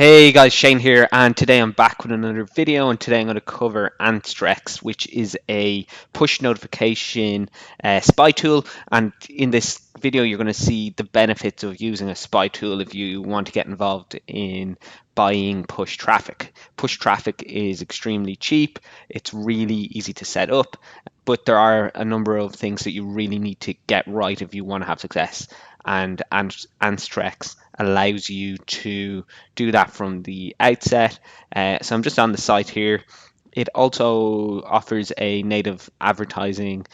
Hey guys, Shane here, and today I'm back with another video. And today I'm going to cover Anstrex, which is a push notification spy tool. And in this video, you're going to see the benefits of using a spy tool if you want to get involved in buying push traffic. Push traffic is extremely cheap, it's really easy to set up, but there are a number of things that you really need to get right if you want to have success. And Anstrex allows you to do that from the outset. So I'm just on the site here. It also offers a native advertising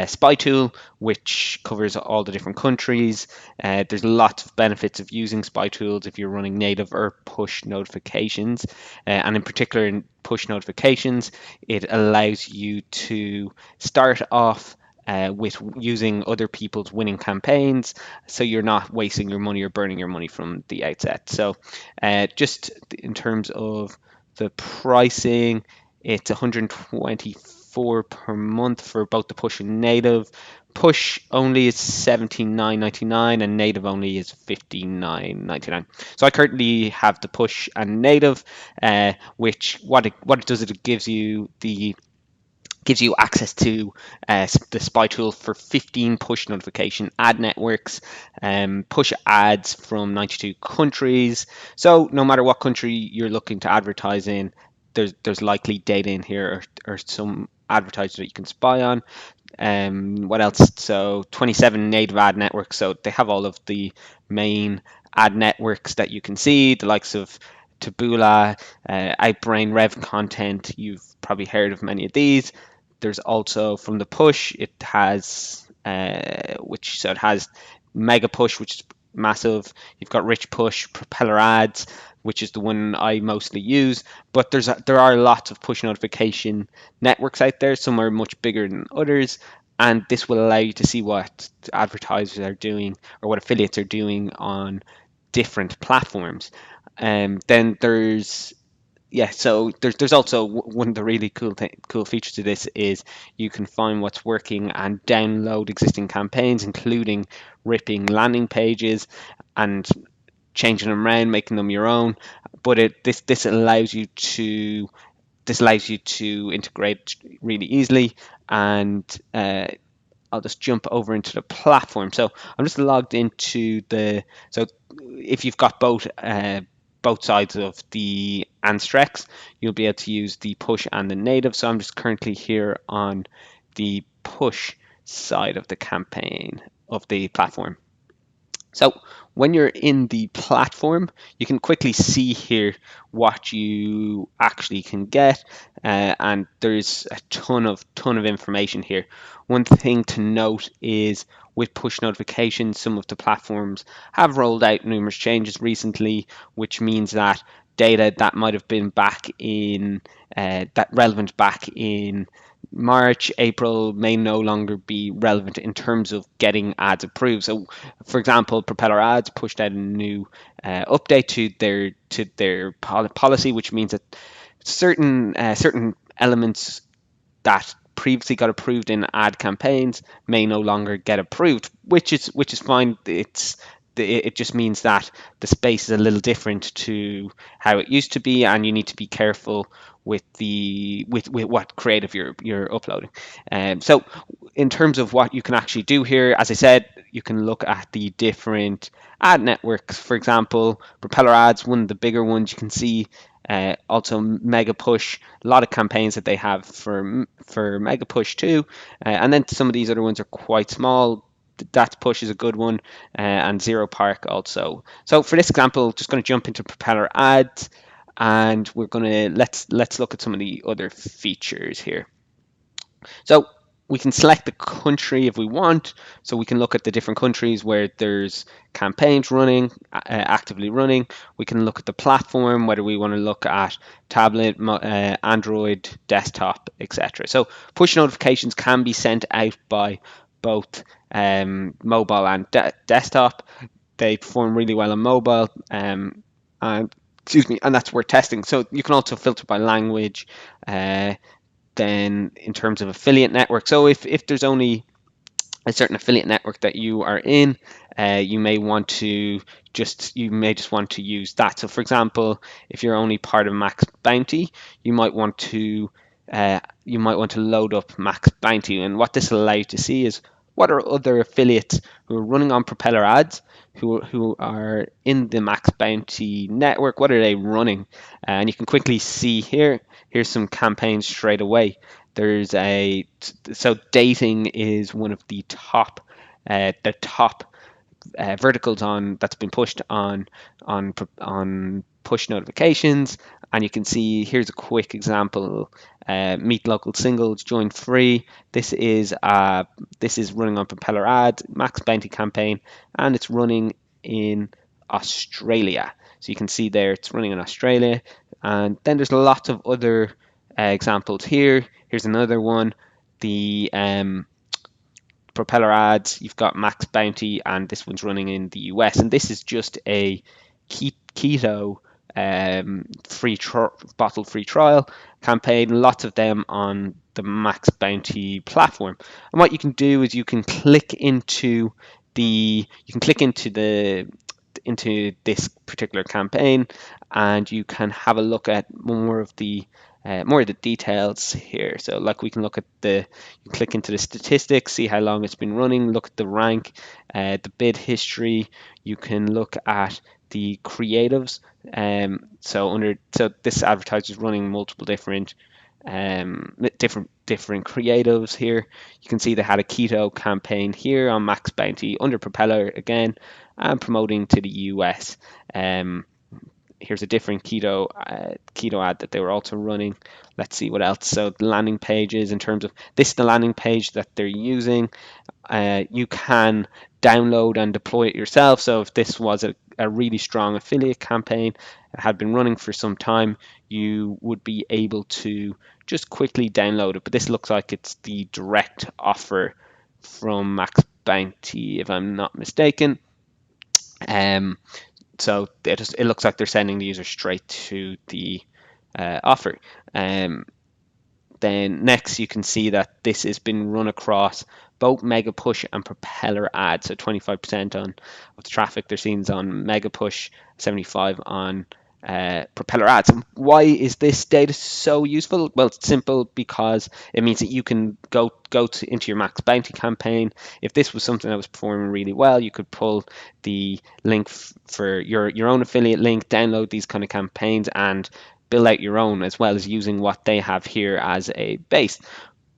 spy tool, which covers all the different countries. There's lots of benefits of using spy tools if you're running native or push notifications. And in particular, in push notifications, it allows you to start off with using other people's winning campaigns, so you're not wasting your money or burning your money from the outset. So just in terms of the pricing, it's 124 per month for both the push and native. Push only is 79.99 and native only is 59.99. So I currently have the push and native, which what it does is it gives you access to the spy tool for 15 push notification ad networks, push ads from 92 countries. So no matter what country you're looking to advertise in, there's likely data in here, or some advertisers that you can spy on. What else? So 27 native ad networks. So they have all of the main ad networks that you can see, the likes of Taboola, Outbrain, Rev Content. You've probably heard of many of these. There's also from the push, it has it has Mega Push, which is massive. You've got Rich Push, Propeller Ads, which is the one I mostly use. But there are lots of push notification networks out there. Some are much bigger than others, and this will allow you to see what advertisers are doing or what affiliates are doing on different platforms. Then there's so there's also one of the really cool features to this is you can find what's working and download existing campaigns, including ripping landing pages and changing them around, making them your own. But this allows you to integrate really easily. And I'll just jump over into the platform. So I'm just logged into so if you've got both sides of the Anstrex, you'll be able to use the push and the native. So I'm just currently here on the push side of the campaign of the platform. So when you're in the platform, you can quickly see here what you actually can get, and there's a ton of information here. One thing to note is with push notifications, some of the platforms have rolled out numerous changes recently, which means that data that might have been back in that relevant back in March, April may no longer be relevant in terms of getting ads approved. So, for example, Propeller Ads pushed out a new update to their policy, which means that certain elements that previously got approved in ad campaigns may no longer get approved, which is fine. It just means that the space is a little different to how it used to be, and you need to be careful with with what creative you're uploading. So in terms of what you can actually do here, as I said, you can look at the different ad networks. For example, Propeller Ads, one of the bigger ones, you can see also Mega Push, a lot of campaigns that they have for Mega Push too, and then some of these other ones are quite small. That Push is a good one, and Zero Park also. So for this example, just going to jump into Propeller Ads, and we're going to let's look at some of the other features here. So we can select the country if we want. So we can look at the different countries where there's campaigns running, actively running. We can look at the platform, whether we want to look at tablet, Android, desktop, etc. So push notifications can be sent out by both mobile and desktop. They perform really well on mobile, and excuse me, and that's worth testing. So you can also filter by language. Then in terms of affiliate network, so if there's only a certain affiliate network that you are in, you may just want to use that. So for example, if you're only part of Max Bounty, you might want to load up Max Bounty, and what this will allow you to see is what are other affiliates who are running on Propeller ads, who are in the Max Bounty network, what are they running? And you can quickly see here. Here's some campaigns straight away. There's a so dating is one of the top verticals on that's been pushed on push notifications, and you can see here's a quick example. Meet local singles, join free. This is running on Propeller Ads, Max Bounty campaign, and it's running in Australia. So you can see there it's running in Australia, and then there's lots of other examples here. Here's another one. The Propeller ads, you've got Max Bounty, and this one's running in the US. And this is just a keto bottle free trial campaign. Lots of them on the Max Bounty platform. And what you can do is you can click into this particular campaign, and you can have a look at more of the details here. So like we can look at you click into the statistics, see how long it's been running, look at the rank, the bid history. You can look at the creatives. So this advertiser is running multiple different creatives here. You can see they had a keto campaign here on Max Bounty under Propeller again, and promoting to the US. Here's a different keto ad that they were also running. Let's see what else. So the landing pages, in terms of this is the landing page that they're using. You can download and deploy it yourself. So if this was a really strong affiliate campaign, had been running for some time, you would be able to just quickly download it. But this looks like it's the direct offer from Max Bounty, if I'm not mistaken. So it looks like they're sending the user straight to the offer. Then next you can see that this has been run across both Mega Push and Propeller ads. So 25% of the traffic they're seeing is on Mega Push, 75 on Propeller ads. And why is this data so useful? Well, it's simple, because it means that you can go into your Max Bounty campaign. If this was something that was performing really well, you could pull the link for your own affiliate link, download these kind of campaigns, and build out your own, as well as using what they have here as a base.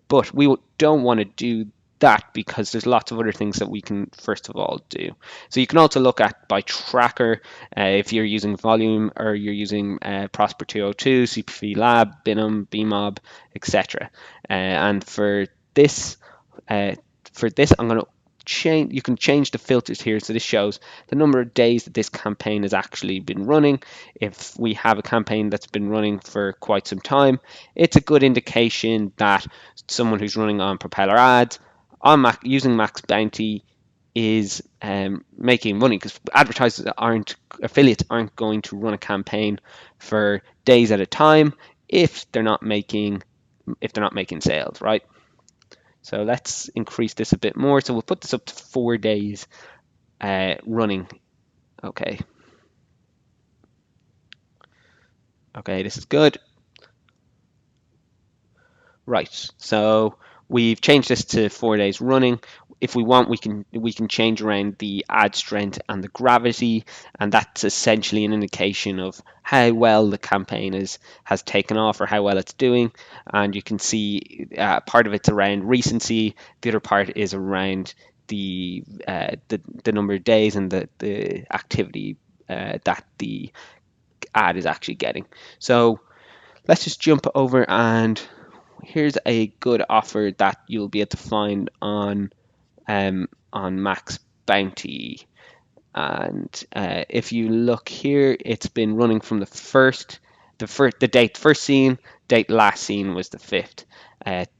But we don't want to do that, because there's lots of other things that we can first of all do. So you can also look at by tracker, if you're using volume, or you're using Prosper 202, CPV Lab, Binom, BMob, etc. And for this I'm going to change. You can change the filters here, so this shows the number of days that this campaign has actually been running. If we have a campaign that's been running for quite some time, it's a good indication that someone who's running on Propeller ads using Max Bounty is making money, because affiliates aren't going to run a campaign for days at a time if they're not making sales, right? So let's increase this a bit more. So we'll put this up to 4 days running. Okay. Okay, this is good. Right. So we've changed this to 4 days running. If we want, we can change around the ad strength and the gravity, and that's essentially an indication of how well the campaign has taken off, or how well it's doing. And you can see part of it's around recency, the other part is around the number of days and the activity that the ad is actually getting. So let's just jump over, and here's a good offer that you'll be able to find on Max Bounty. And if you look here, it's been running from the date first seen, date last seen was the 5th.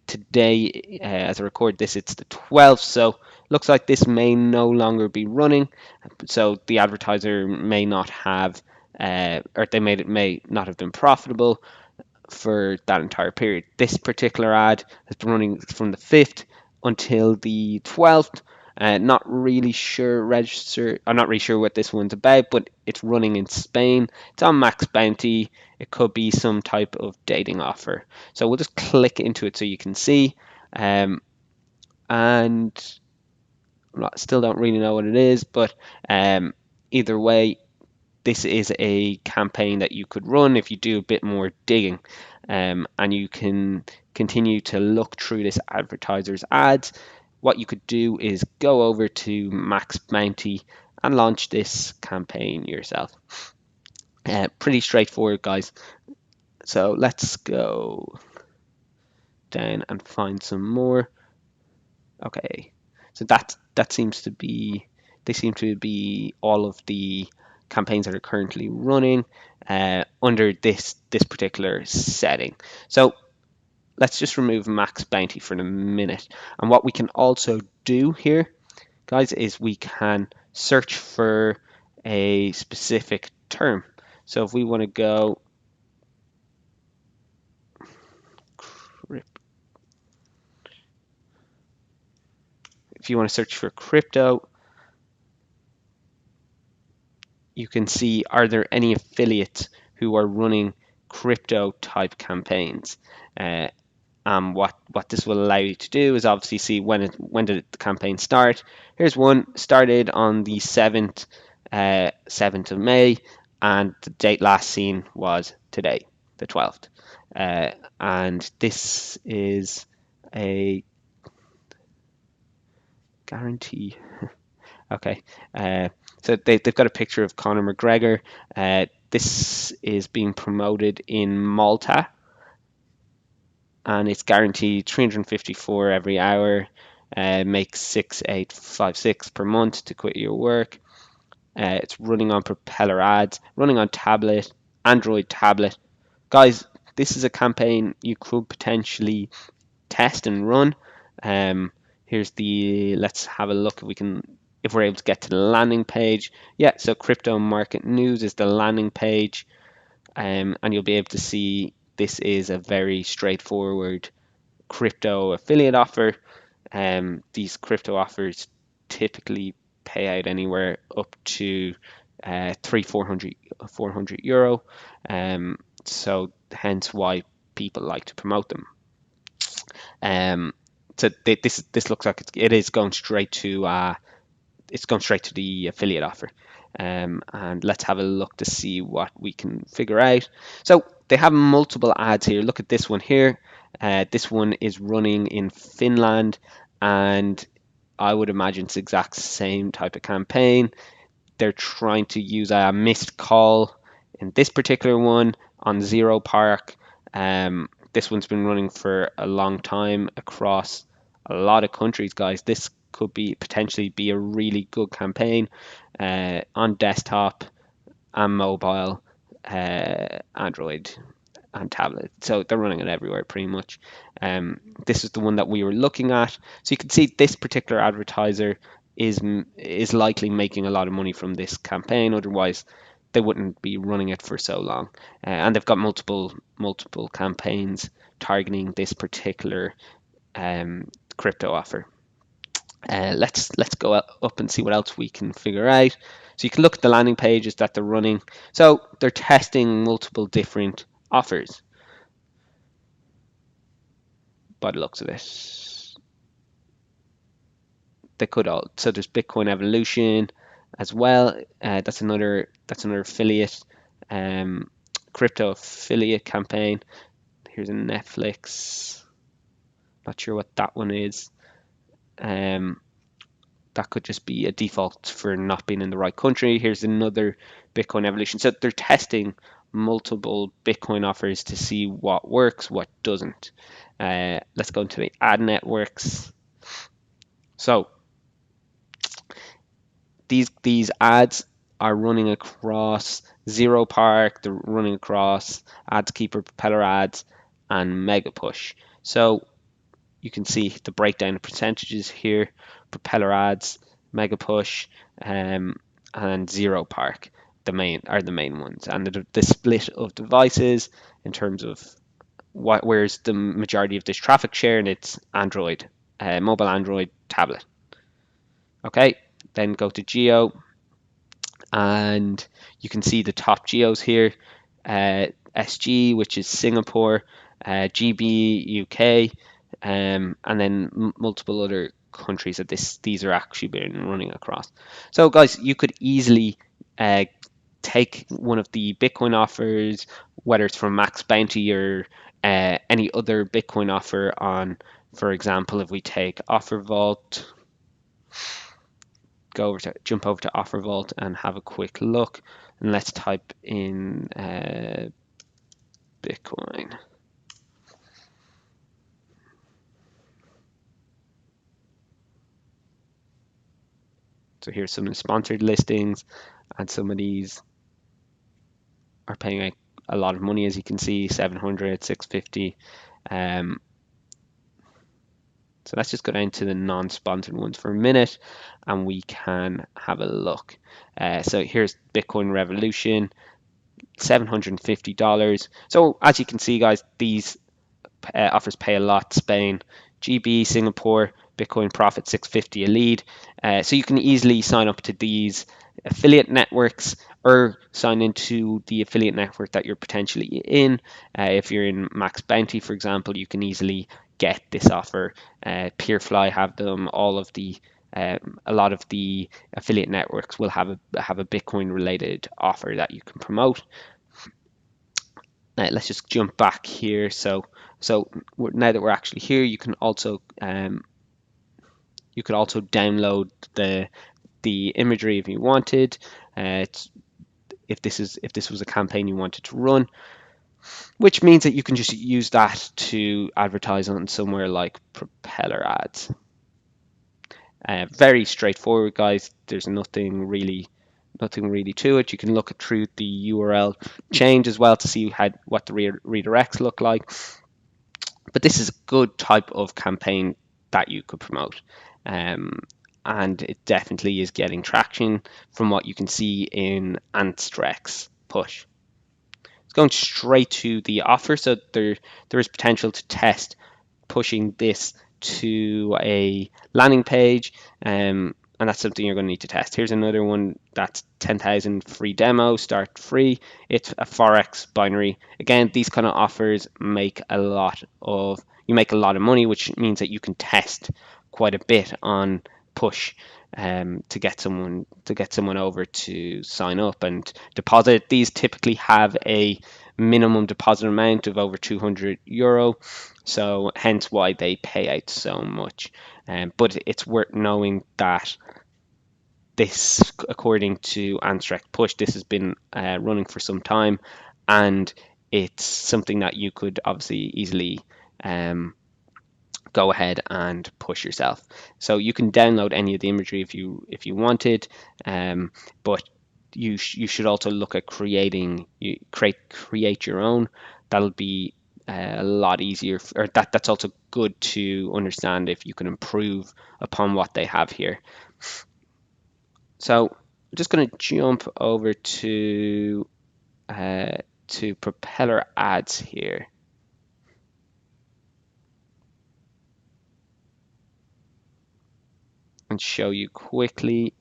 Today, as I record this, it's the 12th, so looks like this may no longer be running. So the advertiser may not have, or may not have been profitable for that entire period. This particular ad has been running from the 5th until the 12th. Not really sure register. I'm not really sure what this one's about, but it's running in Spain. It's on Max Bounty. It could be some type of dating offer. So we'll just click into it so you can see. And still don't really know what it is, but either way, this is a campaign that you could run if you do a bit more digging, and you can continue to look through this advertiser's ads. What you could do is go over to Max Bounty and launch this campaign yourself. Pretty straightforward, guys. So let's go down and find some more. Okay, so that seems to be, they seem to be all of the campaigns that are currently running under this particular setting. So let's just remove Max Bounty for a minute. And what we can also do here, guys, is we can search for a specific term. So if we want to go if you want to search for crypto, you can see, are there any affiliates who are running crypto type campaigns? What this will allow you to do is obviously see when did the campaign start. Here's one started on the 7th of May, and the date last seen was today, the 12th. And this is a guarantee. Okay, so they've got a picture of Conor McGregor. This is being promoted in Malta, and it's guaranteed 354 every hour. Makes 6,856 per month to quit your work. It's running on propeller ads, running on tablet, Android tablet. Guys, this is a campaign you could potentially test and run. Here's the, let's have a look if we're able to get to the landing page. Yeah, so crypto market news is the landing page, and you'll be able to see this is a very straightforward crypto affiliate offer. These crypto offers typically pay out anywhere up to 400 euro. So hence why people like to promote them. So this looks like it is going straight to the affiliate offer. And let's have a look to see what we can figure out. So they have multiple ads here. Look at this one here. This one is running in Finland, and I would imagine it's the exact same type of campaign. They're trying to use a missed call in this particular one on Zero Park. This one's been running for a long time across a lot of countries, guys. This could be potentially be a really good campaign on desktop and mobile, Android and tablet. So they're running it everywhere pretty much. This is the one that we were looking at. So you can see this particular advertiser is likely making a lot of money from this campaign. Otherwise, they wouldn't be running it for so long. And they've got multiple campaigns targeting this particular crypto offer. Let's go up and see what else we can figure out. So you can look at the landing pages that they're running. So they're testing multiple different offers by the looks of it. They could all, so there's Bitcoin Evolution as well. That's another affiliate, crypto affiliate campaign. Here's a Netflix. Not sure what that one is. That could just be a default for not being in the right country. Here's another Bitcoin Evolution. So they're testing multiple Bitcoin offers to see what works, what doesn't. Let's go into the ad networks. So these ads are running across Zero Park, they're running across AdsKeeper, Propeller Ads, and Mega Push. So you can see the breakdown of percentages here. Propeller Ads, Mega Push, and Zero Park are the main ones. And the split of devices in terms of where's the majority of this traffic share, and it's Android mobile Android tablet. Okay, then go to geo, and you can see the top geos here. SG, which is Singapore, GB, UK, and then multiple other countries that these are actually been running across. So guys, you could easily take one of the Bitcoin offers, whether it's from Max Bounty or any other Bitcoin offer on, for example, if we take Offer Vault, jump over to Offer Vault and have a quick look, and let's type in Bitcoin. So here's some of the sponsored listings, and some of these are paying a lot of money, as you can see, 700, 650. So let's just go down to the non-sponsored ones for a minute, and we can have a look. So here's Bitcoin Revolution, $750. So as you can see, guys, these offers pay a lot. Spain, GB, Singapore, Bitcoin Profit 650 a lead. So you can easily sign up to these affiliate networks or sign into the affiliate network that you're potentially in. If you're in Max Bounty, for example, you can easily get this offer. Peerfly have them. All of the a lot of the affiliate networks will have a Bitcoin related offer that you can promote. Let's just jump back here. So now that we're actually here, you can also download the imagery if you wanted. If this was a campaign you wanted to run, which means that you can just use that to advertise on somewhere like Propeller Ads. Very straightforward, guys. There's nothing really to it. You can look through the URL change as well to see what the redirects look like. But this is a good type of campaign that you could promote. And it definitely is getting traction from what you can see in Anstrex push. It's going straight to the offer, so there is potential to test pushing this to a landing page, and that's something you're going to need to test. Here's another one that's 10,000 free demo, start free. It's a Forex binary. Again, these kind of offers make a lot of money, which means that you can test quite a bit on push to get someone over to sign up and deposit. These typically have a minimum deposit amount of over €200, so hence why they pay out so much. But it's worth knowing that this, according to Anstrex Push, this has been running for some time, and it's something that you could obviously easily go ahead and push yourself. So you can download any of the imagery if you wanted, but you should also look at create your own. That'll be a lot easier, or that's also good to understand if you can improve upon what they have here. So I'm just going to jump over to Propeller Ads here. And show you quickly.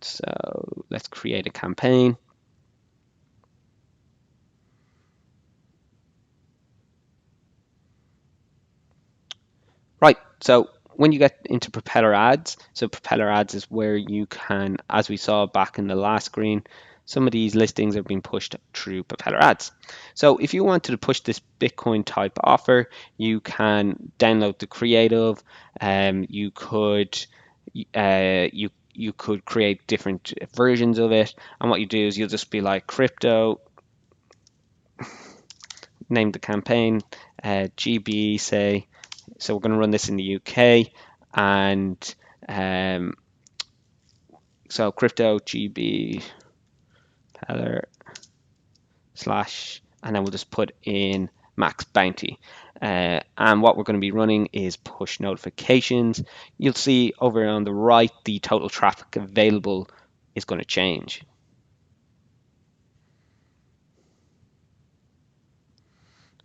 So let's create a campaign. Right, so when you get into Propeller Ads, so Propeller Ads is where you can, as we saw back in the last screen, some of these listings are being pushed through Propeller Ads. So if you wanted to push this Bitcoin type offer, you can download the creative. You could you could create different versions of it, and what you do is you'll just be like crypto, name the campaign, GB, say. So we're going to run this in the UK, and so crypto GB Peller / and then we'll just put in Max Bounty. And what we're going to be running is push notifications. You'll see over on the right the total traffic available is going to change.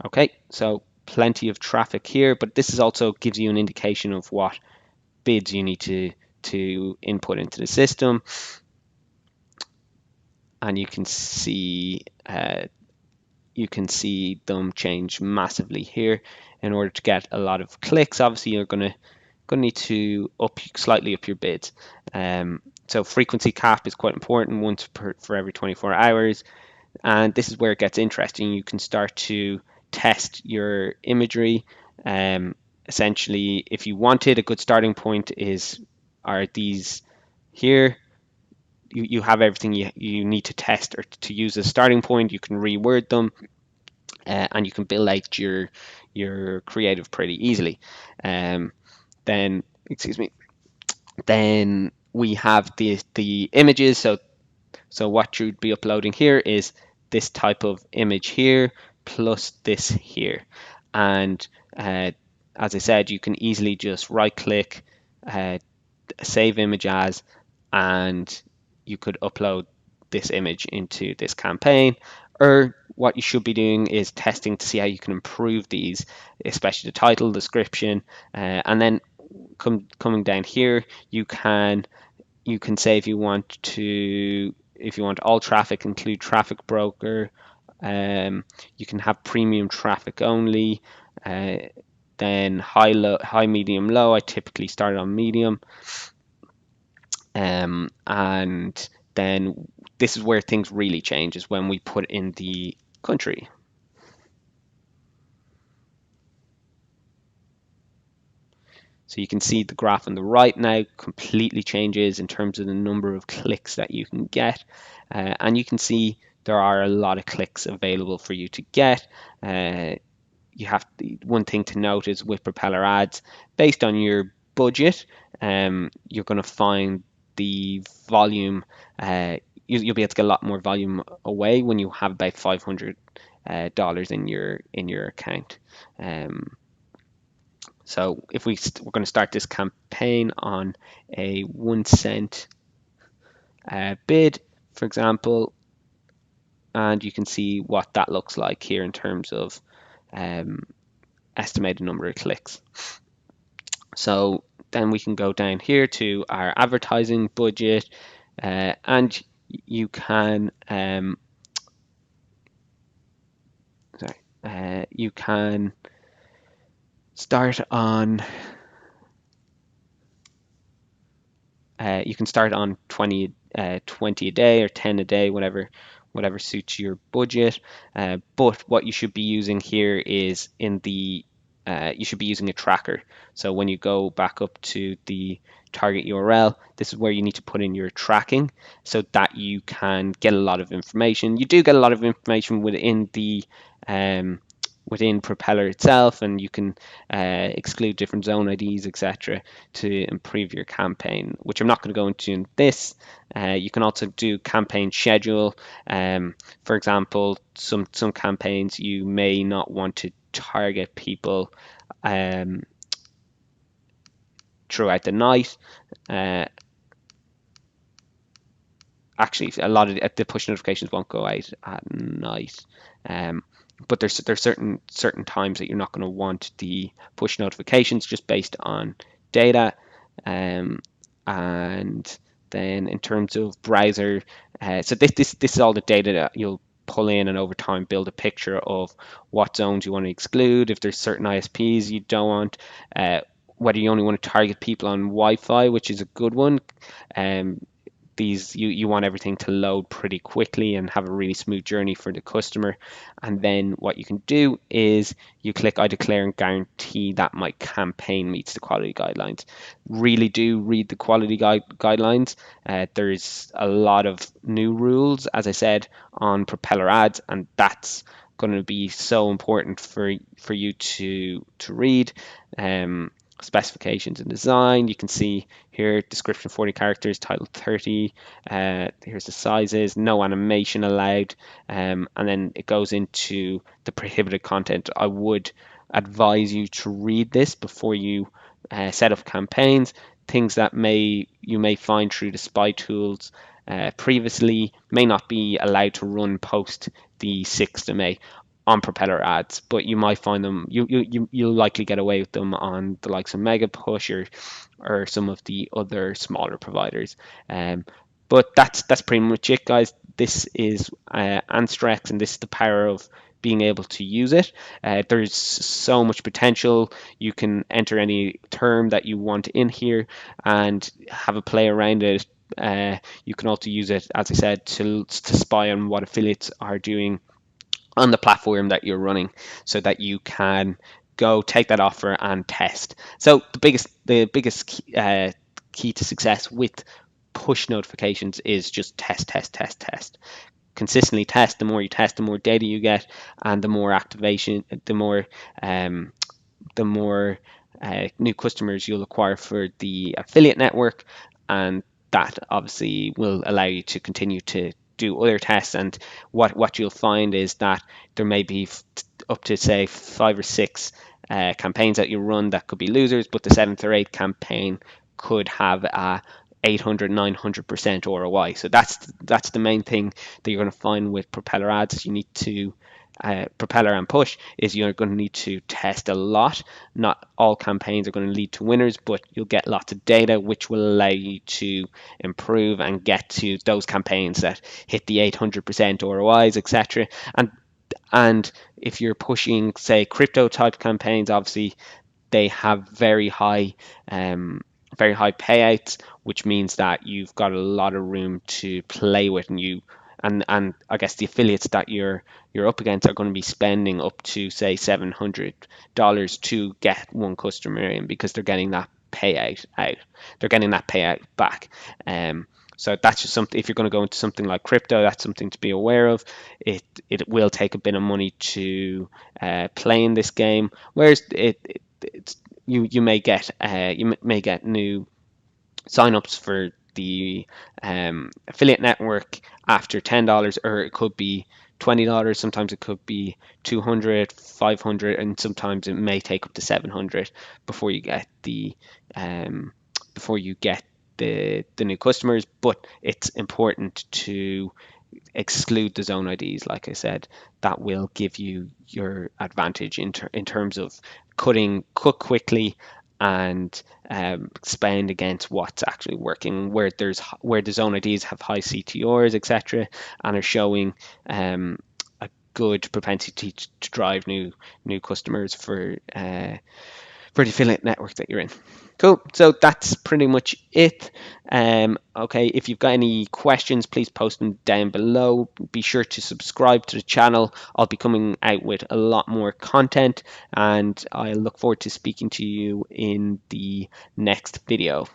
Okay, so plenty of traffic here, but this is also gives you an indication of what bids you need to input into the system, and you can see them change massively here. In order to get a lot of clicks, obviously you're gonna need to slightly up your bids. So frequency cap is quite important, once for every 24 hours. And this is where it gets interesting. You can start to test your imagery. Essentially, if you wanted, a good starting point are these here. You have everything you need to test or to use as a starting point. You can reword them, and you can build out your creative pretty easily. Um, then, excuse me. Then we have the images. So what you'd be uploading here is this type of image here plus this here. And as I said, you can easily just right click, uh, save image as, and you could upload this image into this campaign. Or what you should be doing is testing to see how you can improve these, especially the title, description, and then coming down here, you can say if you want all traffic include traffic broker. You can have premium traffic only. Uh, then high, medium, low. I typically start on medium. And then this is where things really change, is when we put in the country. So you can see the graph on the right now completely changes in terms of the number of clicks that you can get. And you can see there are a lot of clicks available for you to get. One thing to note is with Propeller ads, based on your budget, you're going to find the volume. You'll be able to get a lot more volume away when you have about $500 in your account. So if we're going to start this campaign on a 1 cent bid, for example, and you can see what that looks like here in terms of estimated number of clicks. So then we can go down here to our advertising budget, and you can you can start on you can start on 20 a day or 10 a day, whatever suits your budget. But what you should be using here is you should be using a tracker. So when you go back up to the target URL, this is where you need to put in your tracking so that you can get a lot of information. You do get a lot of information within Propeller itself, and you can exclude different zone IDs, etc., to improve your campaign, which I'm not going to go into in this. You can also do campaign schedule. For example, some campaigns you may not want to target people throughout the night. Actually, a lot of the push notifications won't go out at night. But there's certain times that you're not going to want the push notifications, just based on data. And then in terms of browser, so this is all the data that you'll pull in, and over time build a picture of what zones you want to exclude, if there's certain ISPs you don't want, whether you only want to target people on Wi-Fi, which is a good one. You want everything to load pretty quickly and have a really smooth journey for the customer. And then what you can do is you click I declare and guarantee that my campaign meets the quality guidelines. Really do read the quality guidelines. There's a lot of new rules, as I said, on Propeller ads, and that's going to be so important for you to read. Specifications and design, you can see here description 40 characters, title 30. Here's the sizes, no animation allowed, and then it goes into the prohibited content. I would advise you to read this before you set up campaigns. Things that you may find through the spy tools previously may not be allowed to run post the 6th of May. on propeller ads, but you might find them, you'll likely get away with them on the likes of Mega Push or some of the other smaller providers. But that's pretty much it, guys. This is Anstrex, and this is the power of being able to use it. There's so much potential. You can enter any term that you want in here and have a play around it. You can also use it, as I said, to spy on what affiliates are doing on the platform that you're running, so that you can go take that offer and test. So the biggest key to success with push notifications is just test, test, test, test. Consistently test. The more you test, the more data you get, and the more activation, um, the more new customers you'll acquire for the affiliate network, and that obviously will allow you to continue to do other tests. And what you'll find is that there may be up to say 5 or 6 campaigns that you run that could be losers, but the 7th or 8th campaign could have a 800, 900% ROI. So that's the main thing that you're going to find with propeller ads. You need to propeller and push is you're going to need to test a lot. Not all campaigns are going to lead to winners, but you'll get lots of data which will allow you to improve and get to those campaigns that hit the 800% ROIs, etc. And if you're pushing, say, crypto type campaigns, obviously they have very high payouts, which means that you've got a lot of room to play with, and I guess the affiliates that you're up against are going to be spending up to say $700 to get one customer in, because they're getting that payout out. They're getting that payout back. So that's just something. If you're going to go into something like crypto, that's something to be aware of. It will take a bit of money to play in this game, whereas it's you may get new signups for the affiliate network after $10, or it could be $20. Sometimes it could be 200, 500, and sometimes it may take up to 700 before you get the new customers. But it's important to exclude the zone IDs. Like I said, that will give you your advantage in terms of cut quickly and spend against what's actually working, where the zone IDs have high CTRs, etc., and are showing a good propensity to drive new customers for the affiliate network that you're in. Cool. So that's pretty much it. Okay, if you've got any questions, please post them down below. Be sure to subscribe to the channel. I'll be coming out with a lot more content, and I look forward to speaking to you in the next video.